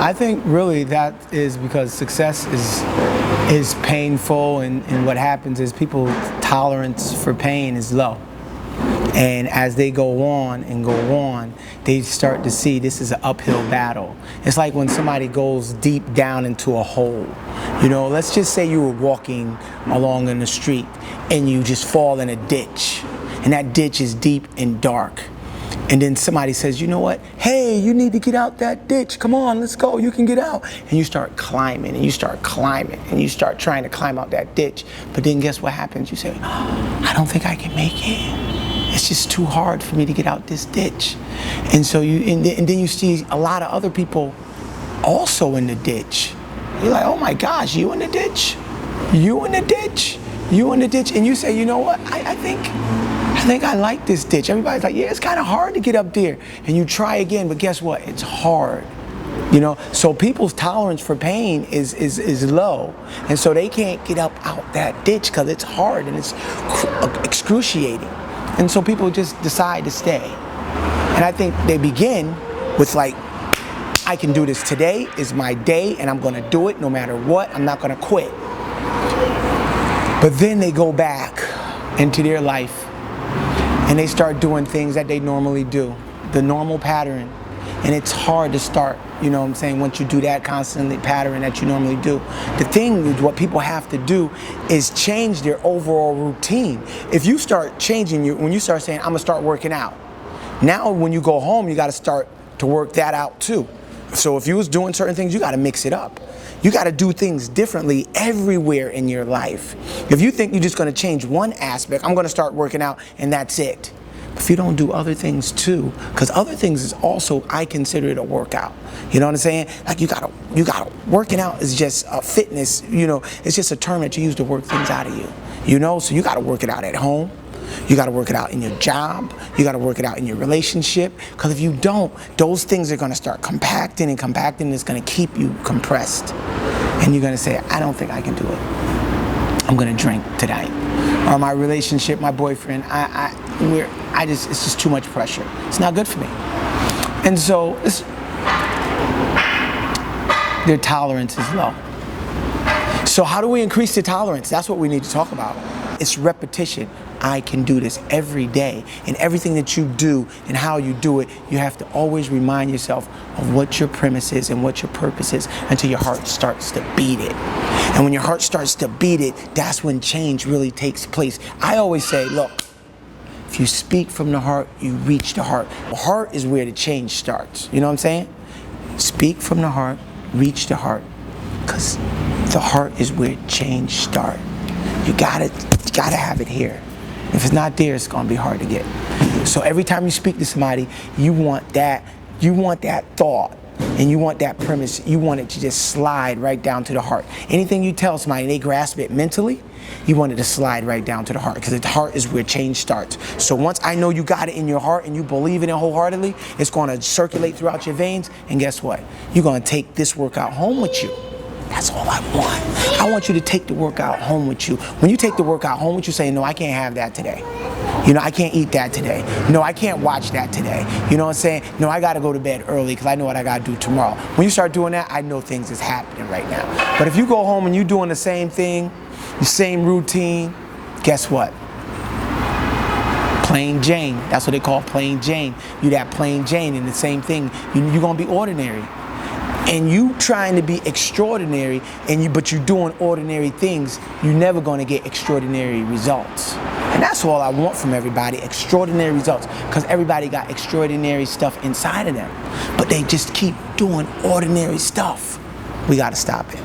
I think really that is because success is painful, and what happens is people's tolerance for pain is low. And as they go on and go on, they start to see this is an uphill battle. It's like when somebody goes deep down into a hole. You know, let's just say you were walking along in the street and you just fall in a ditch, and that ditch is deep and dark. And then somebody says, you know what? Hey, you need to get out that ditch. Come on, let's go. You can get out. And you start climbing, and you start climbing, and you start trying to climb out that ditch. But then guess what happens? You say, oh, I don't think I can make it. It's just too hard for me to get out this ditch. And so and then you see a lot of other people also in the ditch. You're like, oh my gosh, you in the ditch? You in the ditch? You in the ditch? And you say, you know what? I think I like this ditch. Everybody's like, yeah, it's kind of hard to get up there. And you try again, but guess what? It's hard. You know, so people's tolerance for pain is low, and so they can't get up out that ditch because it's hard and it's excruciating. And so people just decide to stay. And I think they begin with like, I can do this. Today is my day, and I'm going to do it no matter what. I'm not going to quit. But then they go back into their life and they start doing things that they normally do, the normal pattern. And it's hard to start, you know what I'm saying, once you do that constantly pattern that you normally do. The thing is, what people have to do is change their overall routine. If you start changing, when you start saying, I'm gonna start working out, now when you go home, you gotta start to work that out too. So if you was doing certain things, you gotta mix it up. You gotta do things differently everywhere in your life. If you think you're just gonna change one aspect, I'm gonna start working out and that's it. If you don't do other things too, because other things is also, I consider it a workout. You know what I'm saying? Like you gotta working out is just a fitness, you know, it's just a term that you use to work things out of you. You know, so you gotta work it out at home. You gotta work it out in your job. You gotta work it out in your relationship. Because if you don't, those things are gonna start compacting and compacting, and it's gonna keep you compressed. And you're gonna say, I don't think I can do it. I'm gonna drink tonight. Or my relationship, my boyfriend, it's just too much pressure. It's not good for me. And so their tolerance is low. So how do we increase the tolerance? That's what we need to talk about. It's repetition. I can do this every day. And everything that you do and how you do it, you have to always remind yourself of what your premise is and what your purpose is until your heart starts to beat it. And when your heart starts to beat it, that's when change really takes place. I always say, look, if you speak from the heart, you reach the heart. The heart is where the change starts. You know what I'm saying? Speak from the heart, reach the heart. Because the heart is where change starts. You gotta have it here. If it's not there, it's gonna be hard to get. So every time you speak to somebody, you want that thought, and you want that premise, you want it to just slide right down to the heart. Anything you tell somebody, they grasp it mentally, you want it to slide right down to the heart, because the heart is where change starts. So once I know you got it in your heart and you believe in it wholeheartedly, it's gonna circulate throughout your veins, and guess what? You're gonna take this workout home with you. That's all I want. I want you to take the workout home with you. When you take the workout home with you, say, no, I can't have that today. You know, I can't eat that today. No, I can't watch that today. You know what I'm saying? No, I gotta go to bed early because I know what I gotta do tomorrow. When you start doing that, I know things is happening right now. But if you go home and you're doing the same thing, the same routine, guess what? Plain Jane. That's what they call plain Jane. You that plain Jane, and the same thing. You're gonna be ordinary. And you trying to be extraordinary, but you're doing ordinary things, you're never going to get extraordinary results. And that's all I want from everybody, extraordinary results, because everybody got extraordinary stuff inside of them, but they just keep doing ordinary stuff. We got to stop it.